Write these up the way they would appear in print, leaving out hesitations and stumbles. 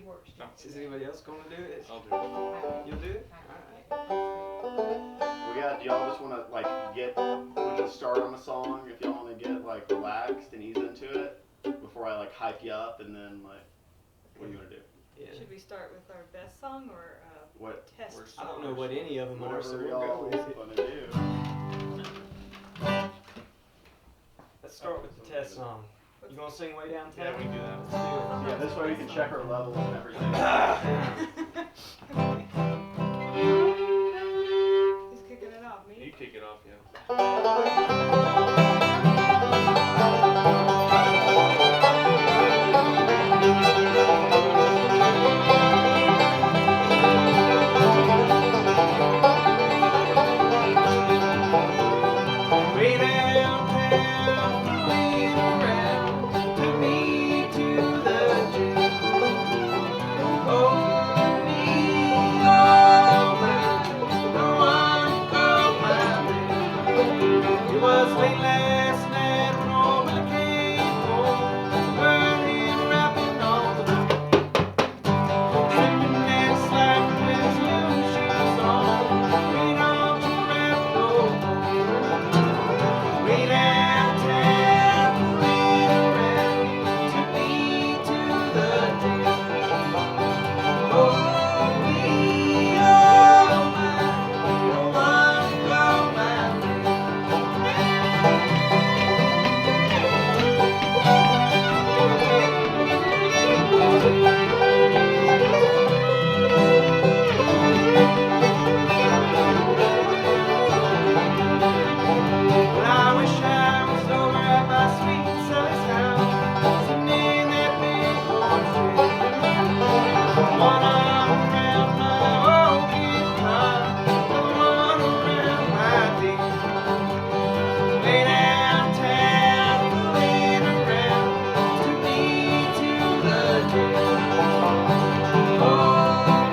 worst. Is anybody else going to do it? I'll do it. You'll do it? Alright. Do y'all just want to like we can start on a song if y'all want to get like relaxed and ease into it before I like hype you up and then like, what do you want to do? Yeah. Should we start with our best song or What? test I song? don't know what any of them are, so Whatever we'll go y'all with it. want to do. Let's start with the test song. You gonna sing Way Downtown? Yeah, we can do that. Let's do it. Yeah, this way we can check our levels and everything. Who's kicking it off? You Me? kick it off, yeah. Way downtown, wait around, took me to the gym. Oh, me, oh, my, no one called my name. It was late last night when all but I came home, heard him rapping on the door. Slipping and sliding with his new shoes on, we don't rap no more. Way downtown, wait around, took me to the gym. Oh, me, oh, my, no one called my name. Well, I wish I was over at my sweet Sally's house, singing that big horn one arm around my old guitar, another one around my feet. Way downtown, fooling around, took me to the gym. Oh,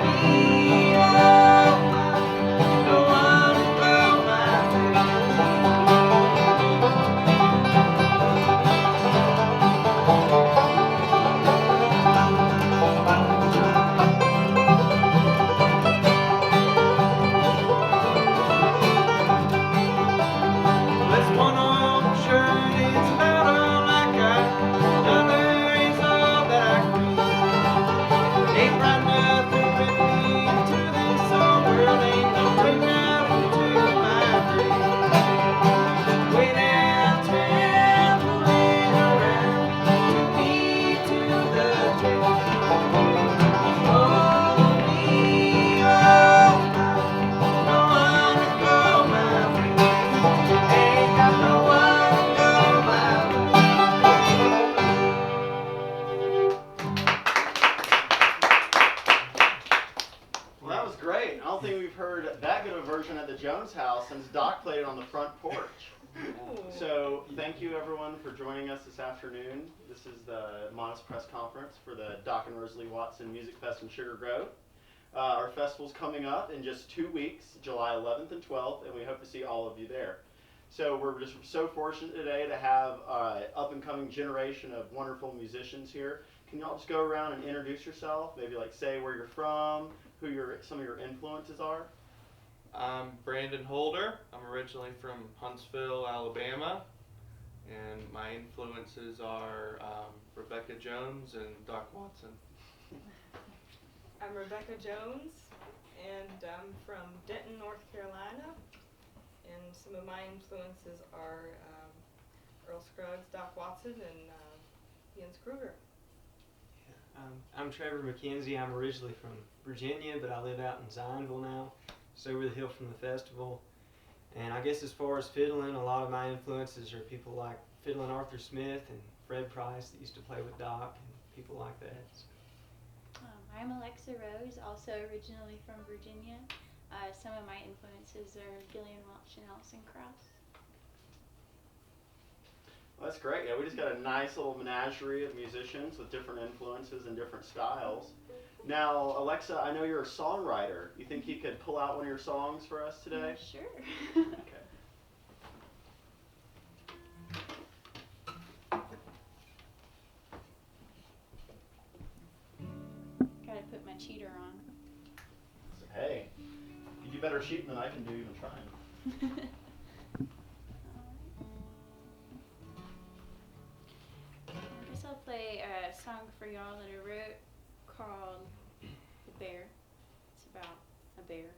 me, oh, my, no one called my name. This one old shirt is about all I got. Another is all that I crave. Ain't brought nothing with me into this old world. Ain't no way down to my grave. Way downtown, fooling around, took me to the gym. Oh, me, oh, my, no one to call my friend. Ain't got no one to call my Well, that was great. I don't think we've heard that good of a version at the Jones House since Doc played it on the front porch. Ooh. So thank you everyone for joining us this afternoon. This is the Modest Press Conference for the Doc and Rosalie Watson Music Fest in Sugar Grove. Our festival's coming up in just 2 weeks, July 11th and 12th, and we hope to see all of you there. So we're just so fortunate today to have an up-and-coming generation of wonderful musicians here. Can y'all just go around and introduce yourself? Maybe like say where you're from, who some of your influences are. I'm Brandon Holder. I'm originally from Huntsville, Alabama, and my influences are Rebecca Jones and Doc Watson. I'm Rebecca Jones, and I'm from Denton, North Carolina. And some of my influences are Earl Scruggs, Doc Watson, and Jens Kruger. I'm Trevor McKenzie. I'm originally from Virginia, but I live out in Zionville now, just over the hill from the festival. And I guess as far as fiddling, a lot of my influences are people like fiddling Arthur Smith and Fred Price that used to play with Doc and people like that. I'm Alexa Rose, also originally from Virginia. Some of my influences are Gillian Welch and Alison Krauss. Well, that's great. Yeah, we just got a nice little menagerie of musicians with different influences and different styles. Now, Alexa, I know you're a songwriter. You think you could pull out one of your songs for us today? Sure. Okay. Got cheater on. Hey, you do better shooting than I can do even trying. I guess I'll play a song for y'all that I wrote called The Bear. It's about a bear.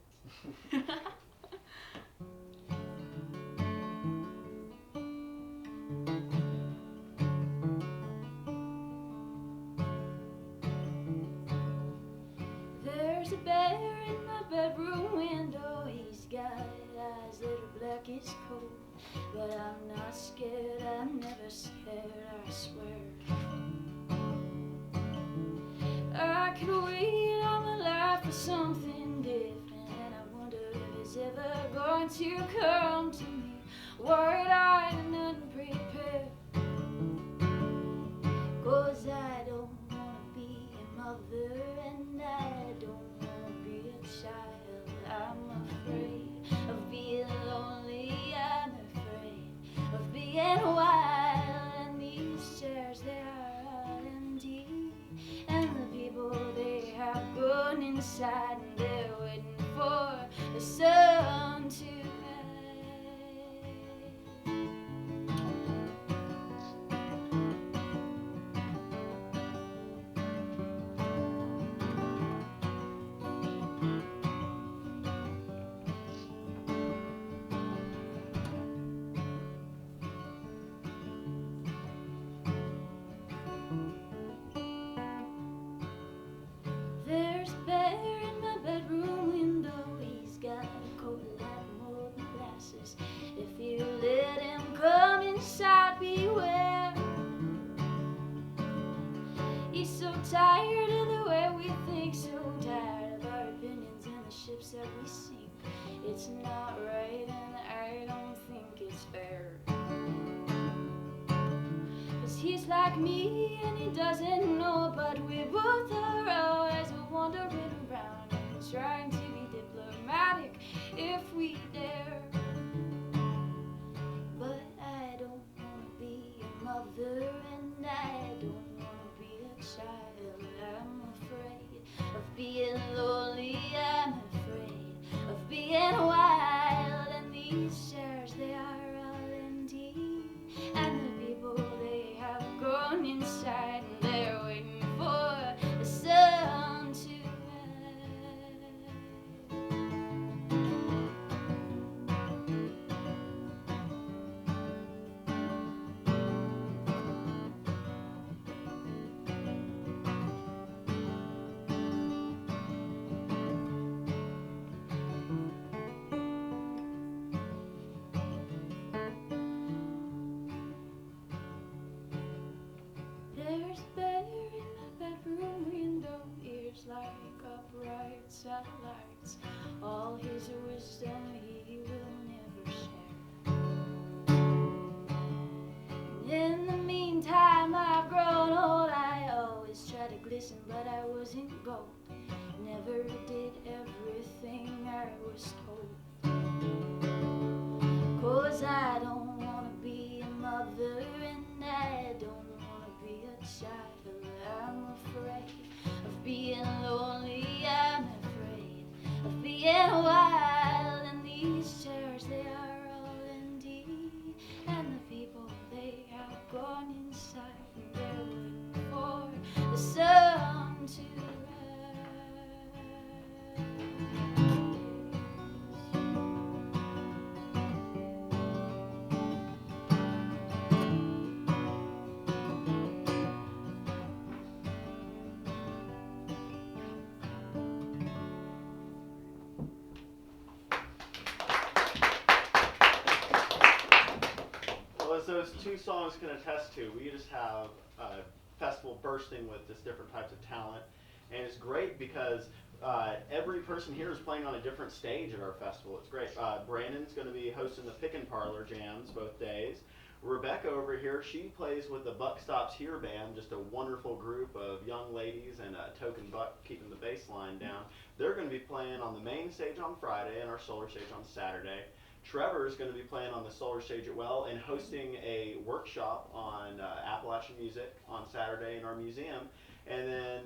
There's a bear in my bedroom window. He's got eyes that are black as coal. But I'm not scared, I'm never scared, I swear. I can wait all my life for something different, and I wonder if it's ever going to come to me. Wide-eyed and unprepared, 'cause I don't wanna be a mother, and I don't wanna be a child. I'm afraid of being lonely, I'm afraid of being wild, and these chairs, they are all empty, and the people, they have gone inside, and they're waiting for the sun to rise. There's a bear in my bedroom window. He's got a coat like more than glasses. If you let him come inside, beware. He's so tired of the way we think, so tired of our opinions and the ships that we sink. It's not right, and I don't think it's fair. 'Cause he's like me and he doesn't know, but we both are always wandering around and trying to be diplomatic if we dare. But I don't wanna be a mother, and I don't wanna be a child. I'm afraid of being lonely, I'm afraid of being wild, and these chairs, they are all empty, and the people, they have gone inside, and they're waiting for the sun to There's a bear in my bedroom window, ears like upright satellites. All his wisdom he will never share. In the meantime, I've grown old. I always tried to glisten, but I wasn't gold. Never did everything I was told. 'Cause I don't wanna be a mother, and I don't wanna be a child. I'm afraid of being lonely, I'm afraid of being wild, and these chairs, they are all empty, and the people, they have gone inside, and they're waiting for the sun to Well, as those two songs can attest to, we just have a festival bursting with just different types of talent, and it's great because every person here is playing on a different stage at our festival. It's great. Brandon's going to be hosting the Pick and Parlor jams both days. Rebecca over here, she plays with the Buck Stops Here band, just a wonderful group of young ladies and a token buck keeping the bass line down. They're going to be playing on the main stage on Friday and our solar stage on Saturday. Trevor is going to be playing on the solar stage as well and hosting a workshop on Appalachian music on Saturday in our museum. And then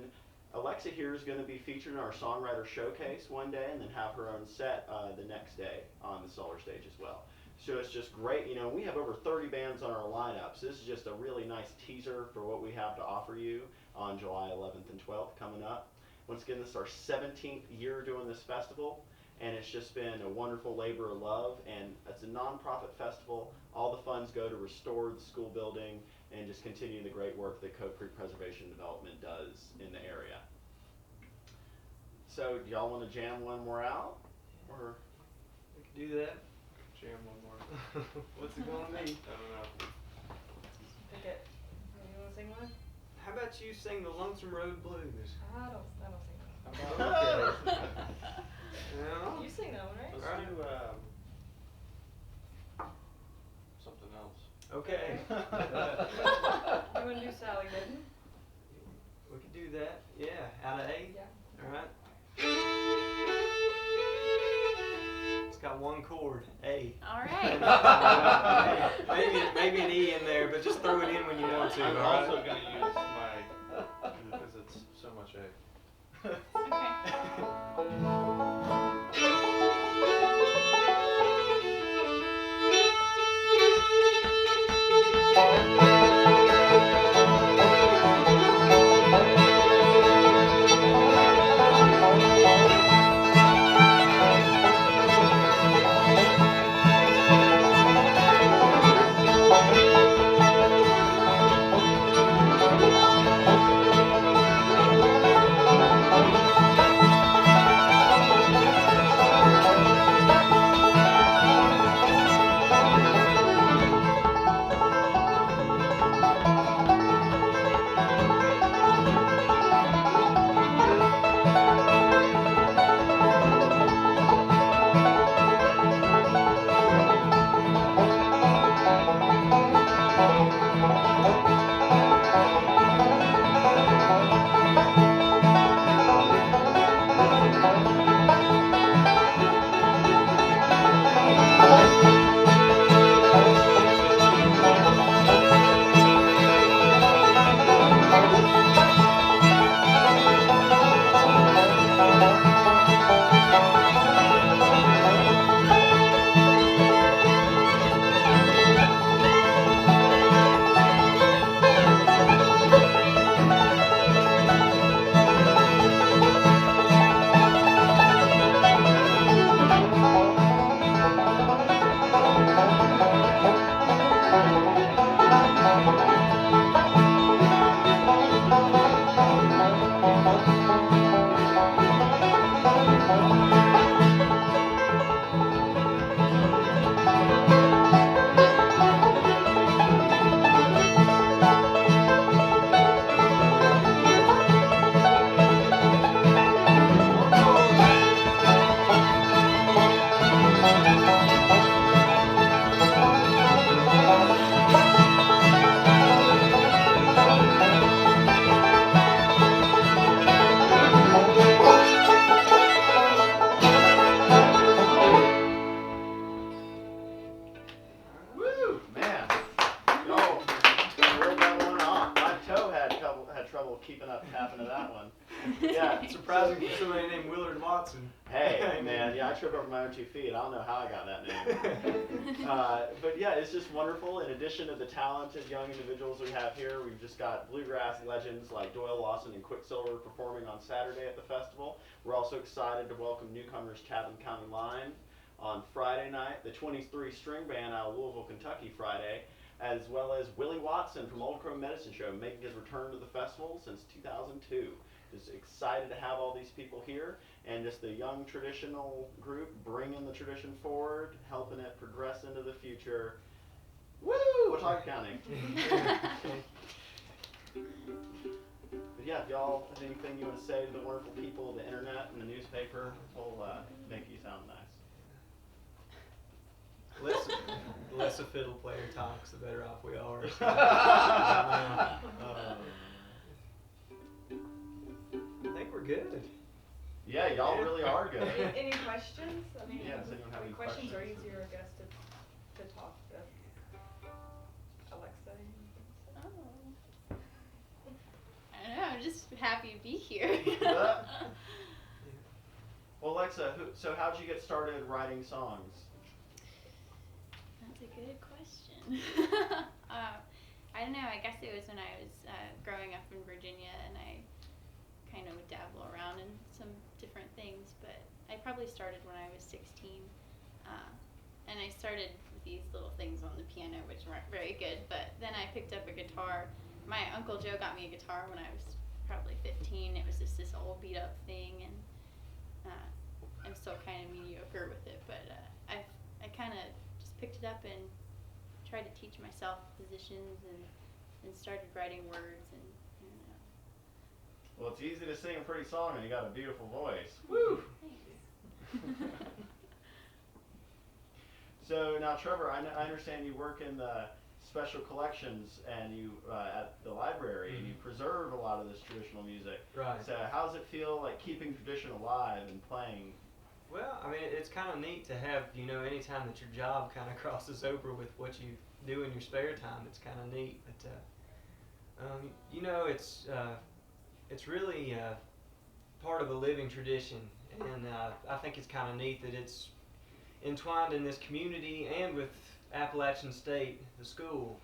Alexa here is going to be featured in our Songwriter Showcase one day and then have her own set the next day on the solar stage as well. So it's just great. You know, we have over 30 bands on our lineup, so this is just a really nice teaser for what we have to offer you on July 11th and 12th coming up. Once again, this is our 17th year doing this festival, and it's just been a wonderful labor of love, and it's a non-profit festival. All the funds go to restore the school building and just continue the great work that Cove Creek Preservation Development does in the area. So, do y'all want to jam one more out? Or We could do that. Jam one more. What's it gonna be? I don't know. Pick it. You want to sing one? How about you sing the Lonesome Road Blues? I don't sing that. How about Yeah. You sing that one, right? let's Alright. do something else. Okay. You want to do Sally Gooden? We could do that. Yeah. Out of A. Yeah. All right. It's got one chord, A. All right. maybe an E in there, but just throw it in when you want to. I'm all right? also going to use my, because it's so much A. Okay. woo, man. Y'all rolled that one off. My toe had trouble keeping up tapping to that one. Yeah. It's surprising for somebody named Willard Watson. Hey, man, yeah, I tripped over my own 2 feet. I don't know how I got that name. But yeah, it's just wonderful. In addition to the talented young individuals we have here, we've just got bluegrass legends like Doyle Lawson and Quicksilver performing on Saturday at the festival. We're also excited to welcome newcomers Chatham County Line on Friday night, the 23 string band out of Louisville, Kentucky Friday, as well as Willie Watson from Old Crow Medicine Show making his return to the festival since 2002. Just excited to have all these people here, and just the young traditional group bringing the tradition forward, helping it progress into the future. Woo! Watauga County. But yeah, if y'all have anything you want to say to the wonderful people of the internet and the newspaper, we'll make you sound nice. The less a fiddle player talks, the better off we are. I think we're good. Yeah, y'all really are good. Any questions? I mean, Yeah, does anyone have any questions are questions? easier, I guess, to talk to. Alexa? Oh. I don't know, I'm just just happy to be here. Well, Alexa, so how'd you get started writing songs? That's a good question. I don't know. I guess it was when I was growing up in Virginia, and I kind of would dabble around in some different things. But I probably started when I was 16, and I started with these little things on the piano, which weren't very good. But then I picked up a guitar. My Uncle Joe got me a guitar when I was probably 15. It was just this old beat up thing, and I'm still kind of mediocre with it. But I kind of just picked it up and tried to teach myself positions and started writing words and Well, it's easy to sing a pretty song and you got a beautiful voice. Woo! Thanks. So now, Trevor, I understand you work in the special collections and you at the library and you preserve a lot of this traditional music. Right. So how does it feel like keeping tradition alive and playing? Well, I mean, it's kind of neat to have, anytime that your job kind of crosses over with what you do in your spare time, it's kind of neat. But, it's really part of a living tradition. And I think it's kind of neat that it's entwined in this community and with Appalachian State, the school.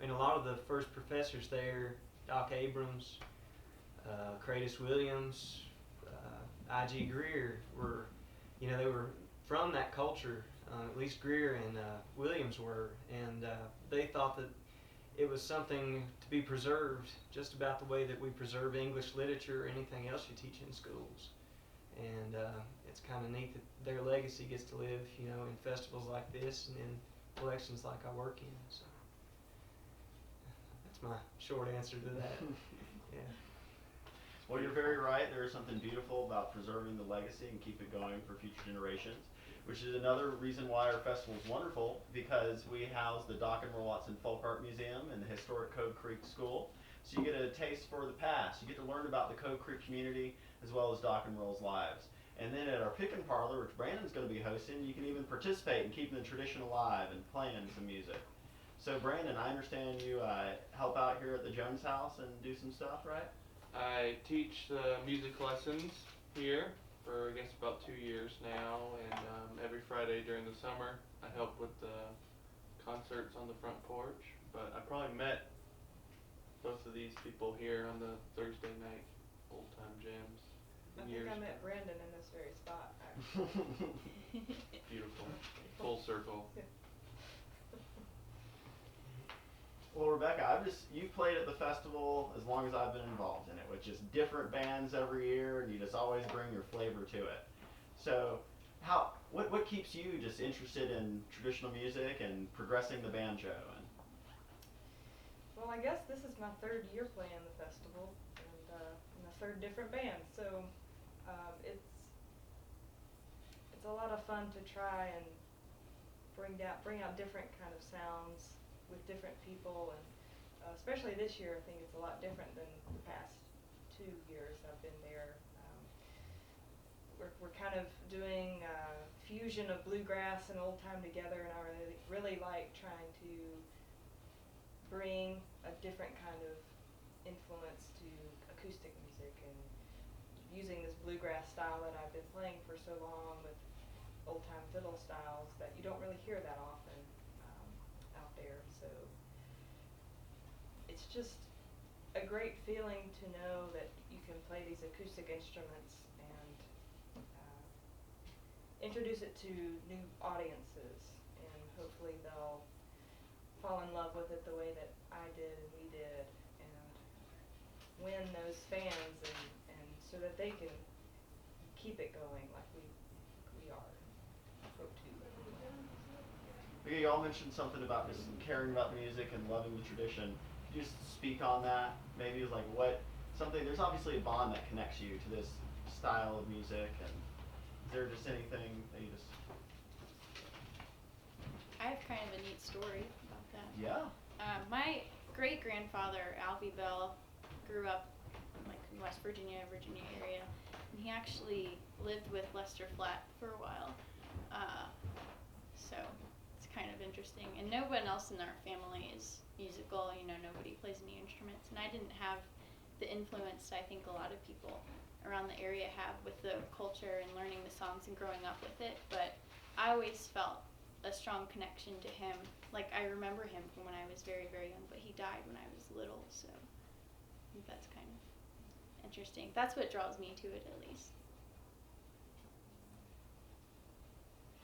A lot of the first professors there, Doc Abrams, Cradis Williams, I.G. Greer were, they were from that culture. At least Greer and Williams were, and they thought that it was something to be preserved, just about the way that we preserve English literature or anything else you teach in schools. And it's kind of neat that their legacy gets to live, in festivals like this and in collections like I work in. So that's my short answer to that. Yeah. Well, you're very right. There is something beautiful about preserving the legacy and keep it going for future generations, which is another reason why our festival is wonderful, because we house the Doc and Merle Watson Folk Art Museum and the historic Cove Creek School. So you get a taste for the past. You get to learn about the Cove Creek community as well as Doc and Merle's lives. And then at our Pickin' Parlor, which Brandon's going to be hosting, you can even participate in keeping the tradition alive and playing some music. So Brandon, I understand you help out here at the Jones House and do some stuff, right? I teach music lessons here for I guess about 2 years now, and every Friday during the summer I help with the concerts on the front porch. But I probably met both of these people here on the Thursday night old time jams. I think I met Brandon in this very spot, actually. Beautiful, full circle. Well, Rebecca, you've played at the festival as long as I've been involved in it, which is different bands every year, and you just always bring your flavor to it. So, what keeps you just interested in traditional music and progressing the banjo? Well, I guess this is my third year playing the festival, and my third different band. So it's a lot of fun to try and bring out different kind of sounds with different people, and especially this year, I think it's a lot different than the past 2 years I've been there. We're kind of doing fusion of bluegrass and old time together, and I really like trying to bring a different kind of influence to acoustic music and using this bluegrass style that I've been playing for so long with old time fiddle styles that you don't really hear that often out there. So it's just a great feeling to know that you can play these acoustic instruments and introduce it to new audiences, and hopefully they'll fall in love with it the way that I did and we did, and win those fans, and so that they can keep it going like we are. Hope to. Okay, you all mentioned something about just caring about the music and loving the tradition. Could you just speak on that? Maybe it's like there's obviously a bond that connects you to this style of music, and is there just anything that you just... I have kind of a neat story about that. Yeah. My great-grandfather, Alvy Bell, grew up in West Virginia area, and he actually lived with Lester Flatt for a while. So it's kind of interesting. And no one else in our family is musical, nobody plays any instruments. And I didn't have the influence I think a lot of people around the area have with the culture and learning the songs and growing up with it. But I always felt a strong connection to him. Like, I remember him from when I was very, very young, but he died when I was little, so I think that's kind of interesting. That's what draws me to it, at least.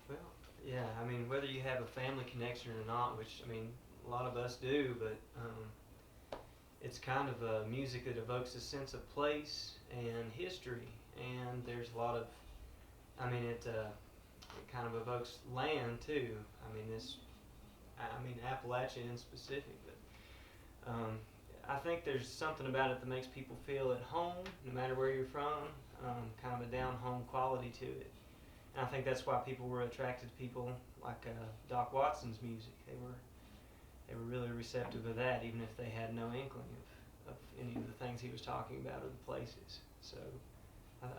Well, yeah, I mean, whether you have a family connection or not, which, I mean, a lot of us do, but it's kind of music that evokes a sense of place and history, and there's a lot of, I mean, it kind of evokes land too. I mean Appalachia in specific, but I think there's something about it that makes people feel at home, no matter where you're from, kind of a down-home quality to it. And I think that's why people were attracted to people like Doc Watson's music. They were really receptive of that, even if they had no inkling of any of the things he was talking about or the places. So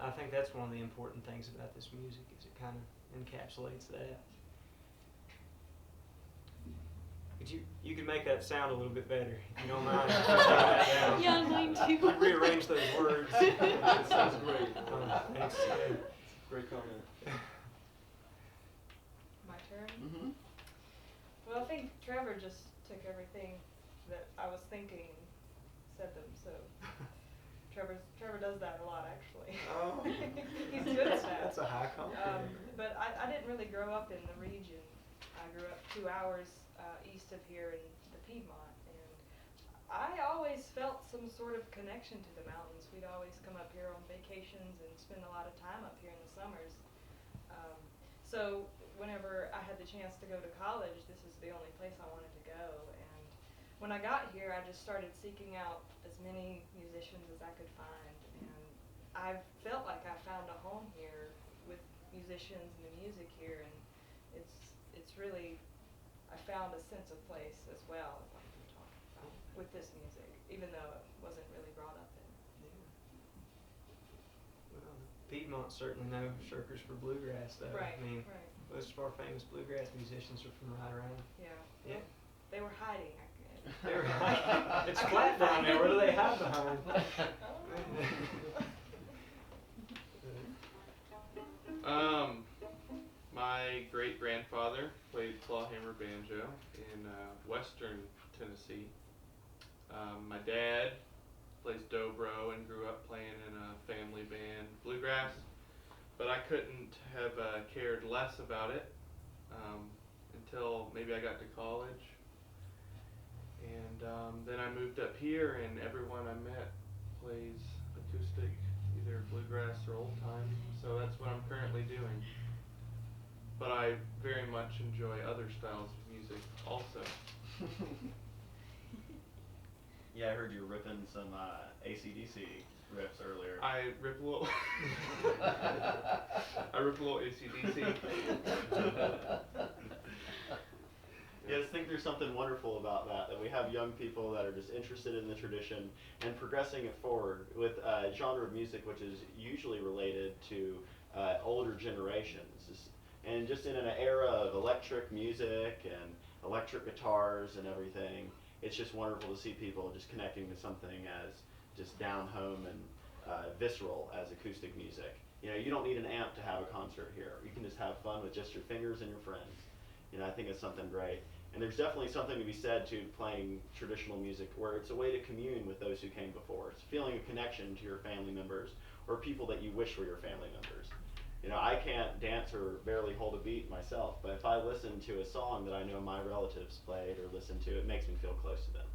I think that's one of the important things about this music, is it kind of encapsulates that. But you can make that sound a little bit better, if you don't mind. Yeah, I'm going to. You rearrange those words. That sounds great. Thanks. Great comment. My turn? Mm-hmm. Well, I think Trevor just took everything that I was thinking and said them, so Trevor does that a lot, actually. Oh. He's good at that. That's a high compliment. But I didn't really grow up in the region. I grew up 2 hours east of here in the Piedmont, and I always felt some sort of connection to the mountains. We'd always come up here on vacations and spend a lot of time up here in the summers. So whenever I had the chance to go to college, this is the only place I wanted to go. And when I got here, I just started seeking out as many musicians as I could find. And I felt like I found a home here with musicians and the music here. And it's really, I found a sense of place as well, like we were talking about, with this music, even though it wasn't really brought up in. Well, Piedmont certainly no shirkers for bluegrass, though. Right, I mean, right. most of our famous bluegrass musicians are from right around. Yeah. Yeah. They were hiding. They're it's flat down there. What do they hide behind? My great-grandfather played clawhammer banjo in western Tennessee. My dad plays dobro and grew up playing in a family band, bluegrass, but I couldn't have cared less about it until maybe I got to college. And then I moved up here, and everyone I met plays acoustic, either bluegrass or old time, so that's what I'm currently doing. But I very much enjoy other styles of music also. Yeah, I heard you ripping some AC/DC riffs earlier. I rip a little AC/DC. Yeah, I just think there's something wonderful about that we have young people that are just interested in the tradition and progressing it forward with a genre of music which is usually related to older generations. And just in an era of electric music and electric guitars and everything, it's just wonderful to see people just connecting to something as just down home and visceral as acoustic music. You know, you don't need an amp to have a concert here. You can just have fun with just your fingers and your friends. You know, I think it's something great. And there's definitely something to be said to playing traditional music where it's a way to commune with those who came before. It's feeling a connection to your family members or people that you wish were your family members. You know, I can't dance or barely hold a beat myself, but if I listen to a song that I know my relatives played or listened to, it makes me feel close to them.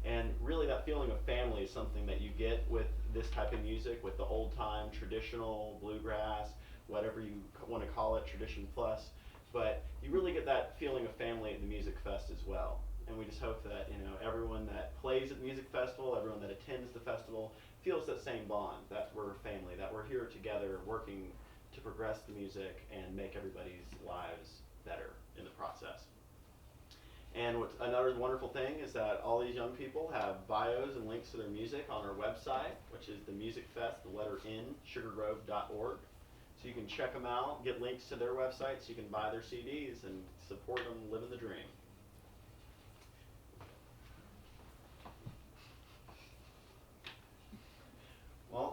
And really that feeling of family is something that you get with this type of music, with the old time, traditional, bluegrass, whatever you want to call it, tradition plus. But you really get that feeling of family at the Music Fest as well. And we just hope that, you know, everyone that plays at the Music Festival, everyone that attends the festival, feels that same bond, that we're family, that we're here together working to progress the music and make everybody's lives better in the process. And what's another wonderful thing is that all these young people have bios and links to their music on our website, which is the MusicFest, the letter N, sugargrove.org. So you can check them out, get links to their website so you can buy their CDs and support them living the dream.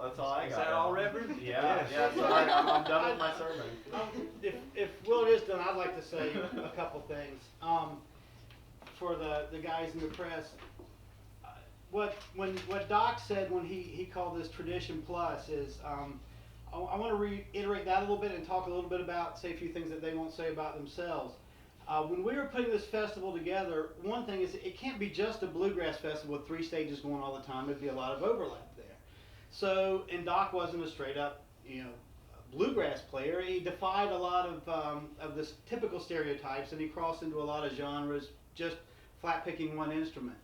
That's all I Is got. that all, Reverend? Yeah, yeah. Sorry, I'm done with my sermon. If Willard is done, I'd like to say a couple things. For the guys in the press, what Doc said when he called this Tradition Plus is, I want to reiterate that a little bit and talk a little bit about, say a few things that they won't say about themselves. When we were putting this festival together, one thing is it can't be just a bluegrass festival with 3 stages going all the time. There'd be a lot of overlap there. So, and Doc wasn't a straight up, bluegrass player. He defied a lot of the typical stereotypes, and he crossed into a lot of genres, just flat picking one instrument.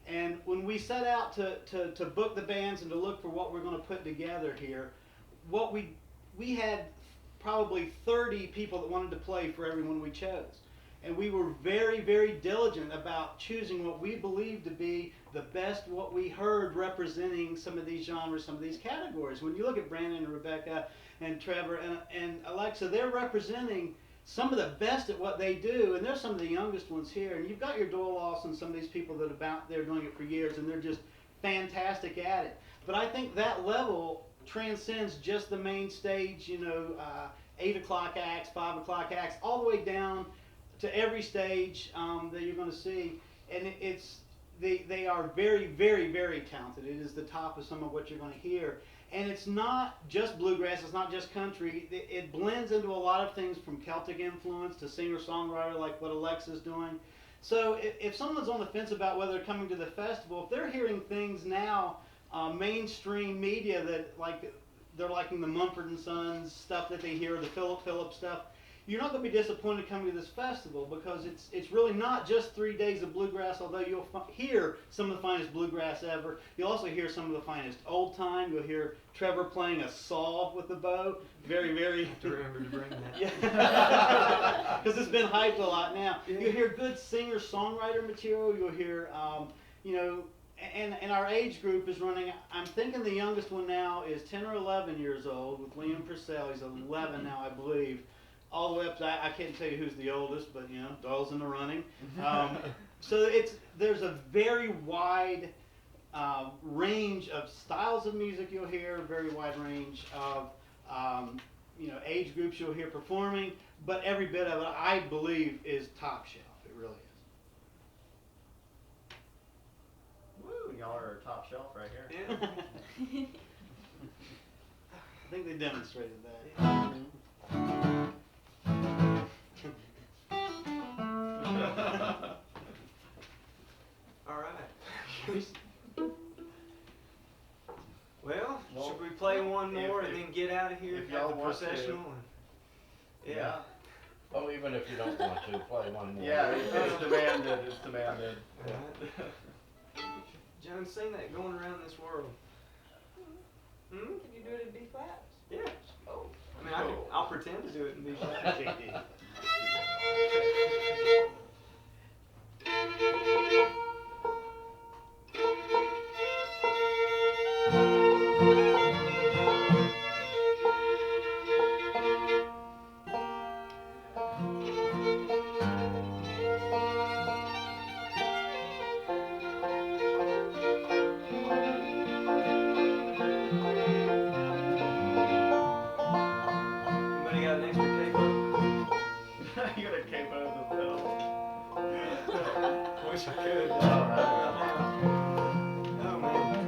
And when we set out to book the bands and to look for what we're going to put together here, what we had probably 30 people that wanted to play for everyone we chose. And we were very, very diligent about choosing what we believed to be the best, what we heard representing some of these genres, some of these categories. When you look at Brandon and Rebecca and Trevor and Alexa, they're representing some of the best at what they do, and they're some of the youngest ones here. And you've got your Doyle-Offs and some of these people that they're doing it for years, and they're just fantastic at it. But I think that level transcends just the main stage, 8 o'clock acts, 5 o'clock acts, all the way down to every stage that you're going to see. And they are very, very, very talented. It is the top of some of what you're going to hear. And it's not just bluegrass, it's not just country. It blends into a lot of things, from Celtic influence to singer-songwriter like what Alexa's doing. So if someone's on the fence about whether they're coming to the festival, if they're hearing things now, mainstream media that they're liking the Mumford & Sons stuff that they hear, the Philip Phillips stuff, you're not going to be disappointed coming to this festival, because it's really not just 3 days of bluegrass, although you'll hear some of the finest bluegrass ever. You'll also hear some of the finest old time. You'll hear Trevor playing a saw with the bow. Very, very... To remember to bring that. Yeah. Because it's been hyped a lot now. Yeah. You'll hear good singer-songwriter material. You'll hear, and our age group is running, I'm thinking the youngest one now is 10 or 11 years old with Liam Purcell. He's 11 now, I believe. All the way up to, I can't tell you who's the oldest, but Doyle's in the running. So there's a very wide range of styles of music you'll hear, a very wide range of age groups you'll hear performing, but every bit of it, I believe, is top shelf. It really is. Woo, y'all are top shelf right here. Yeah. I think they demonstrated that. All right. Well, should we play one more and then get out of here if at y'all the want to. processional? Yeah. Oh, even if you don't want to, play one more. Yeah, it's demanded. It's demanded. All right. John, sing that "Going Around This World." Hmm? Can you do it in B flat? Yeah. Oh. I mean, I'll pretend to do it in B flat. Anybody got an extra capo? You got a capo the film. Wish I could. All right. Oh man.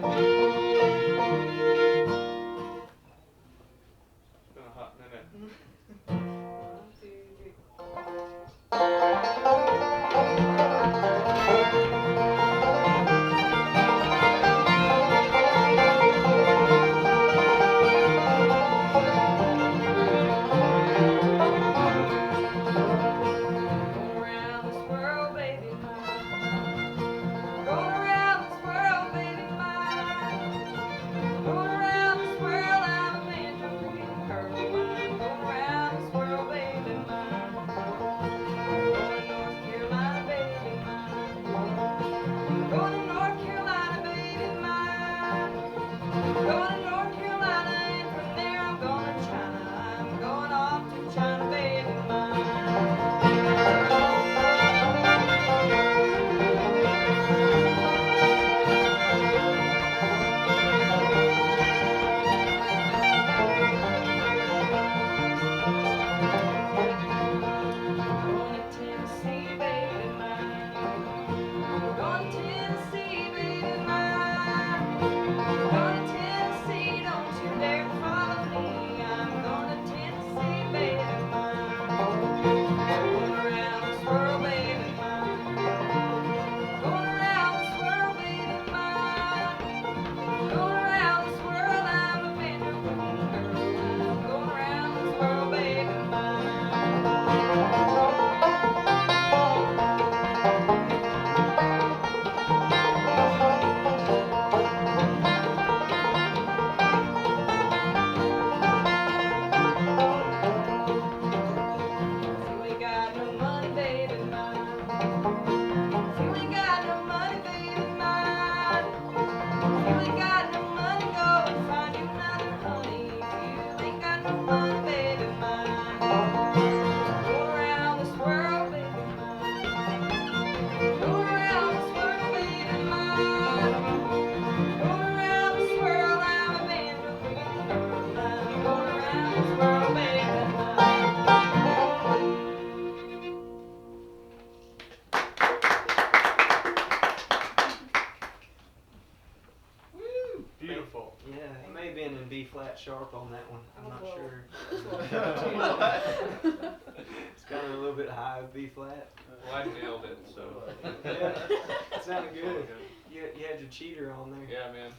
Yeah, it may have been in B flat sharp on that one. I'm not Well, sure. that's what It's kind of a little bit high of B flat. Well, I nailed it, so. Yeah, it sounded good. Okay. You had your cheater on there. Yeah, man.